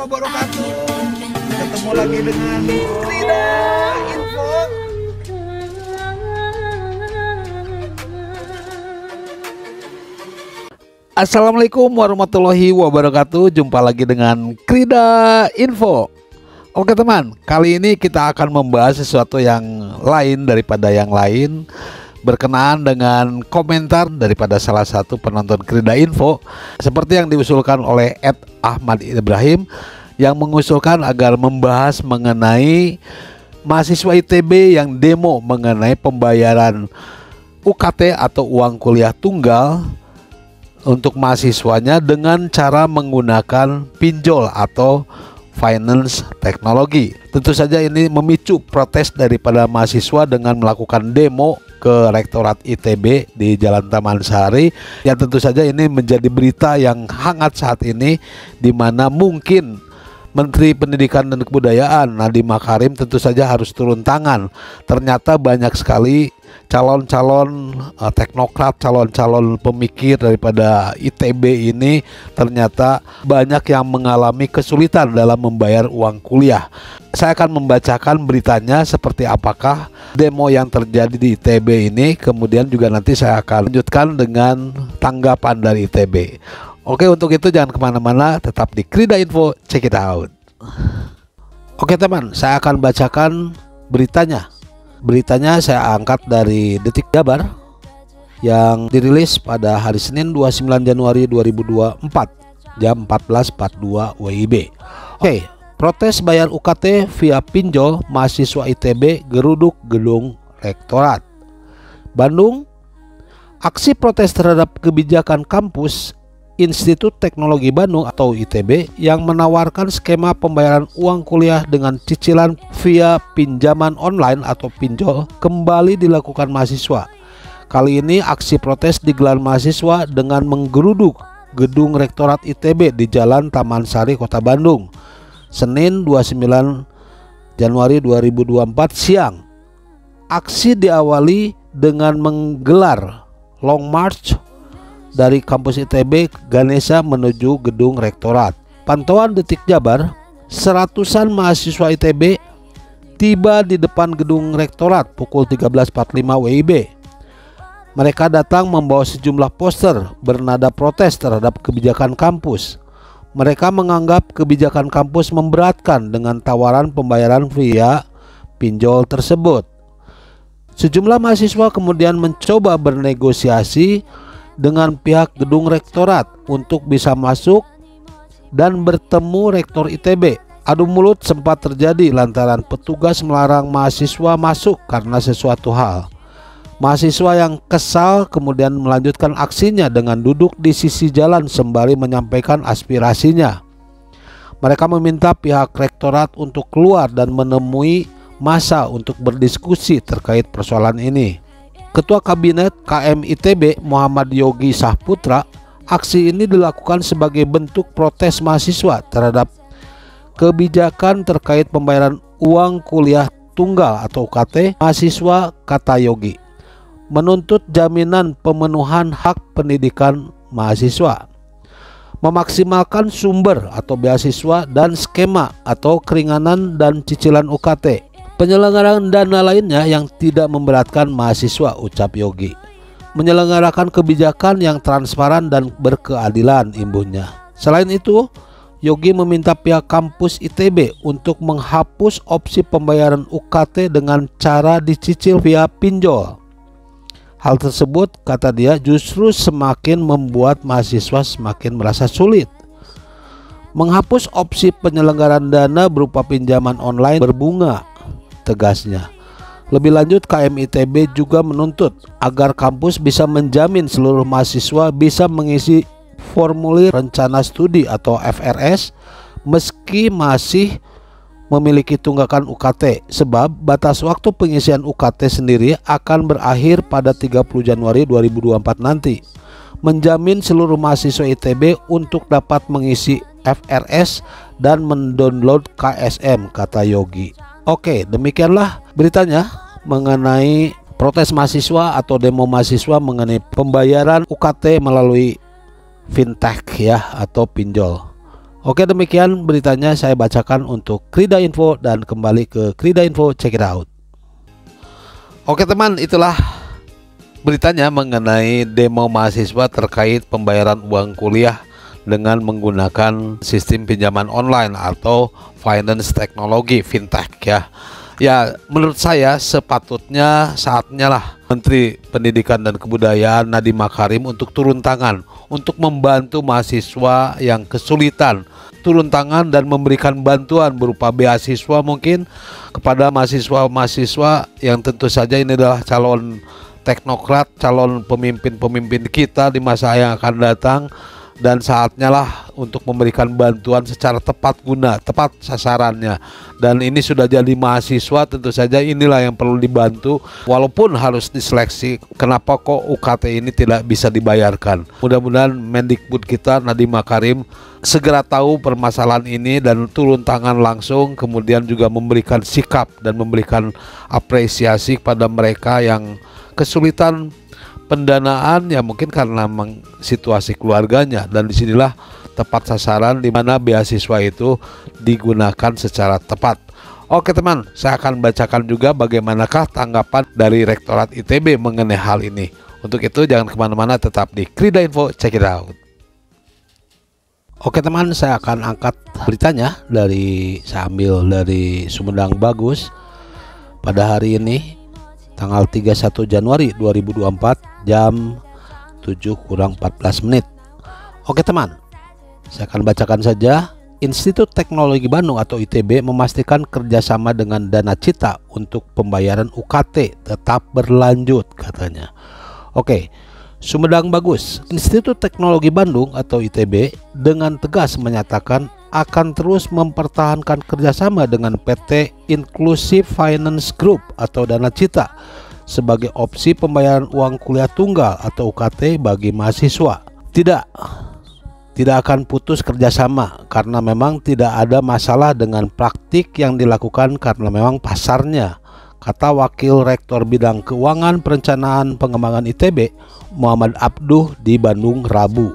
wabarakatuh. Ketemu lagi dengan Krida Info. Assalamualaikum warahmatullahi wabarakatuh. Jumpa lagi dengan Krida Info. Oke teman, kali ini kita akan membahas sesuatu yang lain daripada yang lain, berkenaan dengan komentar daripada salah satu penonton Krida Info, seperti yang diusulkan oleh @Ahmad Ibrahim, yang mengusulkan agar membahas mengenai mahasiswa ITB yang demo mengenai pembayaran UKT atau uang kuliah tunggal untuk mahasiswanya dengan cara menggunakan pinjol atau finance teknologi. Tentu saja ini memicu protes daripada mahasiswa dengan melakukan demo ke Rektorat ITB di Jalan Taman Sari. Ya tentu saja ini menjadi berita yang hangat saat ini, di mana mungkin Menteri Pendidikan dan Kebudayaan Nadiem Makarim tentu saja harus turun tangan. Ternyata banyak sekali calon-calon teknokrat, calon-calon pemikir daripada ITB ini ternyata banyak yang mengalami kesulitan dalam membayar uang kuliah. Saya akan membacakan beritanya seperti apakah demo yang terjadi di ITB ini, kemudian juga nanti saya akan lanjutkan dengan tanggapan dari ITB. Oke, untuk itu jangan kemana-mana, tetap di Krida Info, check it out. Oke teman, saya akan bacakan beritanya. Beritanya saya angkat dari Detik Jabar yang dirilis pada hari Senin 29 Januari 2024 jam 14.42 WIB. Oke, protes bayar UKT via pinjol, mahasiswa ITB geruduk gedung Rektorat. Bandung, aksi protes terhadap kebijakan kampus Institut Teknologi Bandung atau ITB yang menawarkan skema pembayaran uang kuliah dengan cicilan via pinjaman online atau pinjol kembali dilakukan mahasiswa. Kali ini aksi protes digelar mahasiswa dengan menggeruduk gedung Rektorat ITB di Jalan Taman Sari, Kota Bandung, Senin 29 Januari 2024 siang. Aksi diawali dengan menggelar long march dari kampus ITB Ganesha menuju gedung Rektorat. Pantauan Detik Jabar, seratusan mahasiswa ITB tiba di depan gedung Rektorat pukul 13.45 WIB. Mereka datang membawa sejumlah poster bernada protes terhadap kebijakan kampus. Mereka menganggap kebijakan kampus memberatkan dengan tawaran pembayaran via pinjol tersebut. Sejumlah mahasiswa kemudian mencoba bernegosiasi dengan pihak gedung Rektorat untuk bisa masuk dan bertemu Rektor ITB. Adu mulut sempat terjadi lantaran petugas melarang mahasiswa masuk karena sesuatu hal. Mahasiswa yang kesal kemudian melanjutkan aksinya dengan duduk di sisi jalan sembari menyampaikan aspirasinya. Mereka meminta pihak Rektorat untuk keluar dan menemui massa untuk berdiskusi terkait persoalan ini. Ketua Kabinet KM ITB Muhammad Yogi Sahputra, aksi ini dilakukan sebagai bentuk protes mahasiswa terhadap kebijakan terkait pembayaran uang kuliah tunggal atau UKT mahasiswa, kata Yogi, menuntut jaminan pemenuhan hak pendidikan mahasiswa, memaksimalkan sumber atau beasiswa dan skema atau keringanan dan cicilan UKT, penyelenggaraan dana lainnya yang tidak memberatkan mahasiswa, ucap Yogi, menyelenggarakan kebijakan yang transparan dan berkeadilan, imbuhnya. Selain itu, Yogi meminta pihak kampus ITB untuk menghapus opsi pembayaran UKT dengan cara dicicil via pinjol. Hal tersebut, kata dia, justru semakin membuat mahasiswa semakin merasa sulit. Menghapus opsi penyelenggaraan dana berupa pinjaman online berbunga, tegasnya. Lebih lanjut, KM ITB juga menuntut agar kampus bisa menjamin seluruh mahasiswa bisa mengisi formulir rencana studi atau FRS meski masih memiliki tunggakan UKT, sebab batas waktu pengisian UKT sendiri akan berakhir pada 30 Januari 2024 nanti. Menjamin seluruh mahasiswa ITB untuk dapat mengisi FRS dan mendownload KSM, kata Yogi. Oke, demikianlah beritanya mengenai protes mahasiswa atau demo mahasiswa mengenai pembayaran UKT melalui fintech ya atau pinjol. Oke, demikian beritanya saya bacakan untuk Krida Info, dan kembali ke Krida Info, check it out. Oke teman, itulah beritanya mengenai demo mahasiswa terkait pembayaran uang kuliah dengan menggunakan sistem pinjaman online atau finance teknologi fintech ya. Ya, menurut saya sepatutnya saatnya lah Menteri Pendidikan dan Kebudayaan Nadiem Makarim untuk turun tangan untuk membantu mahasiswa yang kesulitan, turun tangan dan memberikan bantuan berupa beasiswa mungkin kepada mahasiswa-mahasiswa yang tentu saja ini adalah calon teknokrat, calon pemimpin-pemimpin kita di masa yang akan datang. Dan saatnya lah untuk memberikan bantuan secara tepat guna, tepat sasarannya. Dan ini sudah jadi mahasiswa, tentu saja inilah yang perlu dibantu. Walaupun harus diseleksi, kenapa kok UKT ini tidak bisa dibayarkan. Mudah-mudahan Mendikbud kita Nadiem Makarim segera tahu permasalahan ini dan turun tangan langsung, kemudian juga memberikan sikap dan memberikan apresiasi kepada mereka yang kesulitan pendanaan ya, mungkin karena situasi keluarganya, dan disinilah tepat sasaran di mana beasiswa itu digunakan secara tepat. Oke teman, saya akan bacakan juga bagaimanakah tanggapan dari Rektorat ITB mengenai hal ini. Untuk itu jangan kemana-mana, tetap di Krida Info, check it out. Oke teman, saya akan angkat beritanya saya ambil dari Sumedang Bagus pada hari ini tanggal 31 Januari 2024 jam 7:14. Oke teman, saya akan bacakan saja. Institut Teknologi Bandung atau ITB memastikan kerjasama dengan Dana Cita untuk pembayaran UKT tetap berlanjut, katanya. Oke, Sumedang Bagus. Institut Teknologi Bandung atau ITB dengan tegas menyatakan akan terus mempertahankan kerjasama dengan PT Inclusive Finance Group atau Dana Cita sebagai opsi pembayaran uang kuliah tunggal atau UKT bagi mahasiswa. Tidak akan putus kerjasama karena memang tidak ada masalah dengan praktik yang dilakukan karena memang pasarnya, kata Wakil Rektor Bidang Keuangan Perencanaan Pengembangan ITB Muhammad Abduh di Bandung Rabu.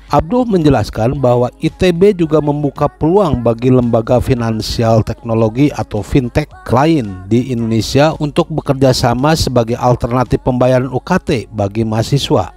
Abduh menjelaskan bahwa ITB juga membuka peluang bagi lembaga finansial teknologi atau fintech lain di Indonesia untuk bekerja sama sebagai alternatif pembayaran UKT bagi mahasiswa.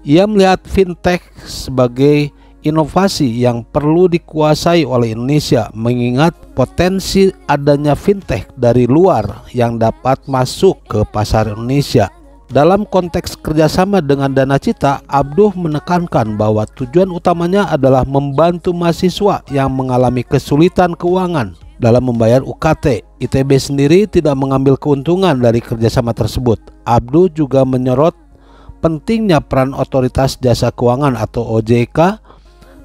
Ia melihat fintech sebagai inovasi yang perlu dikuasai oleh Indonesia, mengingat potensi adanya fintech dari luar yang dapat masuk ke pasar Indonesia. Dalam konteks kerjasama dengan Dana Cita, Abduh menekankan bahwa tujuan utamanya adalah membantu mahasiswa yang mengalami kesulitan keuangan dalam membayar UKT. ITB sendiri tidak mengambil keuntungan dari kerjasama tersebut. Abduh juga menyorot pentingnya peran Otoritas Jasa Keuangan atau OJK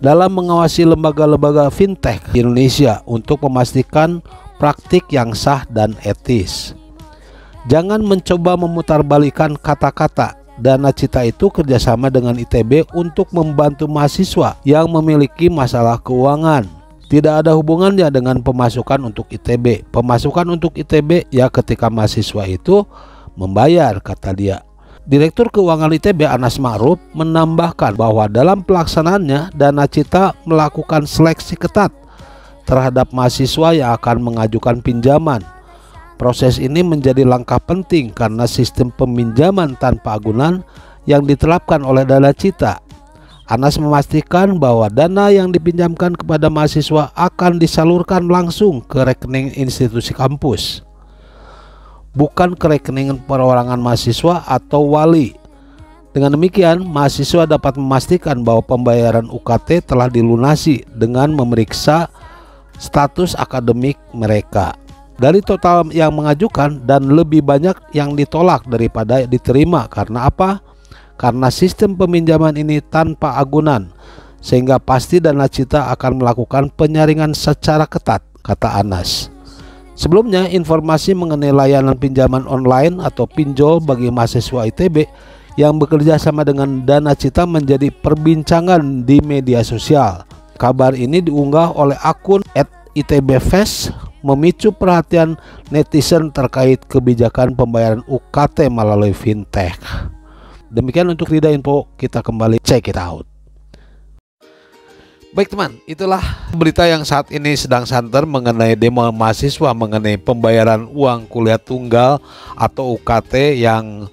dalam mengawasi lembaga-lembaga fintech di Indonesia untuk memastikan praktik yang sah dan etis. Jangan mencoba memutarbalikkan kata-kata. Dana Cita itu kerjasama dengan ITB untuk membantu mahasiswa yang memiliki masalah keuangan. Tidak ada hubungannya dengan pemasukan untuk ITB. Pemasukan untuk ITB ya ketika mahasiswa itu membayar, kata dia. Direktur Keuangan ITB Anas Ma'ruf menambahkan bahwa dalam pelaksanaannya Dana Cita melakukan seleksi ketat terhadap mahasiswa yang akan mengajukan pinjaman. Proses ini menjadi langkah penting karena sistem peminjaman tanpa agunan yang diterapkan oleh Dana Cita. Anas memastikan bahwa dana yang dipinjamkan kepada mahasiswa akan disalurkan langsung ke rekening institusi kampus, bukan ke rekening perorangan mahasiswa atau wali. Dengan demikian, mahasiswa dapat memastikan bahwa pembayaran UKT telah dilunasi dengan memeriksa status akademik mereka. Dari total yang mengajukan dan lebih banyak yang ditolak daripada diterima. Karena apa? Karena sistem peminjaman ini tanpa agunan, sehingga pasti Dana Cita akan melakukan penyaringan secara ketat, kata Anas. Sebelumnya, informasi mengenai layanan pinjaman online atau pinjol bagi mahasiswa ITB yang bekerja sama dengan Dana Cita menjadi perbincangan di media sosial. Kabar ini diunggah oleh akun @ITBFest, memicu perhatian netizen terkait kebijakan pembayaran UKT melalui fintech. Demikian untuk Krida Info, kita kembali check it out. Baik teman, itulah berita yang saat ini sedang santer mengenai demo mahasiswa mengenai pembayaran uang kuliah tunggal atau UKT, yang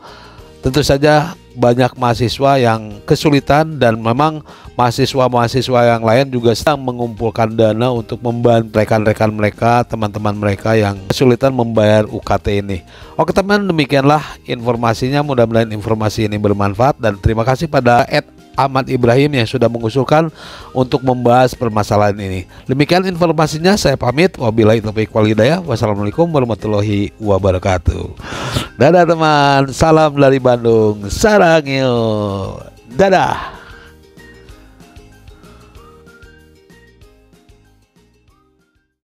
tentu saja banyak mahasiswa yang kesulitan, dan memang mahasiswa-mahasiswa yang lain juga sedang mengumpulkan dana untuk membantu rekan-rekan mereka, teman-teman mereka yang kesulitan membayar UKT ini. Oke teman, demikianlah informasinya, mudah-mudahan informasi ini bermanfaat, dan terima kasih pada Ahmad Ibrahim yang sudah mengusulkan untuk membahas permasalahan ini. Demikian informasinya, saya pamit. Wabillahi taufiq wal hidayah. Wassalamualaikum warahmatullahi wabarakatuh. Dadah teman, salam dari Bandung, sarangil. Dadah.